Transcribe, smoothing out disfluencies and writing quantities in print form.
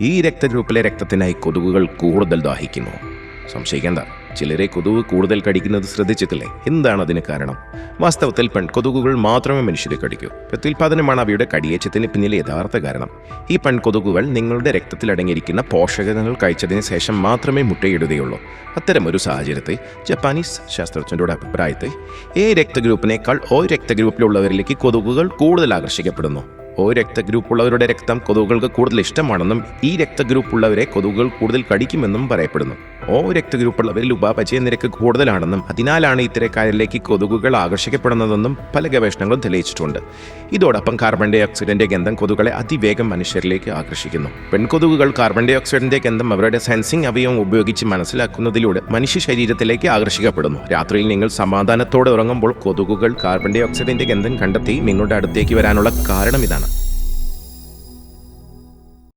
ഈ രക്തഗ്രൂപ്പിലെ രക്തത്തിനായി കൊതുകുകൾ കൂടുതൽ ദാഹിക്കുന്നു. സംശയിക്കേണ്ട, ചിലരെ കൊതുക് കൂടുതൽ കടിക്കുന്നത് ശ്രദ്ധിച്ചിട്ടില്ലേ? എന്താണ് അതിന് കാരണം? വാസ്തവത്തിൽ പെൺകൊതുകുകൾ മാത്രമേ മനുഷ്യരെ കടിക്കൂ. പ്രത്യുൽപാദനമാണ് അവയുടെ കടിയേറ്റത്തിന് പിന്നിലെ യഥാർത്ഥ കാരണം. ഈ പെൺകൊതുകുകൾ നിങ്ങളുടെ രക്തത്തിൽ അടങ്ങിയിരിക്കുന്ന പോഷകങ്ങൾ കഴിച്ചതിന് ശേഷം മാത്രമേ മുട്ടയിടുകയുള്ളൂ. അത്തരമൊരു സാഹചര്യത്തിൽ ജപ്പാനീസ് ശാസ്ത്രജ്ഞരുടെ അഭിപ്രായത്തിൽ എ രക്തഗ്രൂപ്പിനേക്കാൾ ഒ രക്തഗ്രൂപ്പിലുള്ളവരിലേക്ക് കൊതുകുകൾ കൂടുതൽ ആകർഷിക്കപ്പെടുന്നു. ഒ രക്തഗ്രൂപ്പുള്ളവരുടെ രക്തം കൊതുകുകൾക്ക് കൂടുതൽ ഇഷ്ടമാണെന്നും ഈ രക്തഗ്രൂപ്പുള്ളവരെ കൊതുകുകൾ കൂടുതൽ കടിക്കുമെന്നും പറയപ്പെടുന്നു. ഒ രക്തഗ്രൂപ്പുള്ളവരിൽ ഉപാപചയ നിരക്ക് കൂടുതലാണെന്നും അതിനാലാണ് ഇത്തരക്കാരിലേക്ക് കൊതുകുകൾ ആകർഷിക്കപ്പെടുന്നതെന്നും പല ഗവേഷണങ്ങളും തെളിയിച്ചിട്ടുണ്ട്. ഇതോടൊപ്പം കാർബൺ ഡൈ ഓക്സൈഡിന്റെ ഗന്ധം കൊതുകുകളെ അതിവേഗം മനുഷ്യരിലേക്ക് ആകർഷിക്കുന്നു. പെൺകൊതുകുകൾ കാർബൺ ഡൈ ഓക്സൈഡിന്റെ ഗന്ധം അവരുടെ സെൻസിംഗ് അവയവം ഉപയോഗിച്ച് മനസ്സിലാക്കുന്നതിലൂടെ മനുഷ്യ ശരീരത്തിലേക്ക് ആകർഷിക്കപ്പെടുന്നു. രാത്രിയിൽ നിങ്ങൾ സമാധാനത്തോടെ ഉറങ്ങുമ്പോൾ കൊതുകുകൾ കാർബൺ ഡൈ ഓക്സൈഡിന്റെ ഗന്ധം കണ്ടെത്തി നിങ്ങളുടെ അടുത്തേക്ക് വരാനുള്ള കാരണം ഇതാണ്.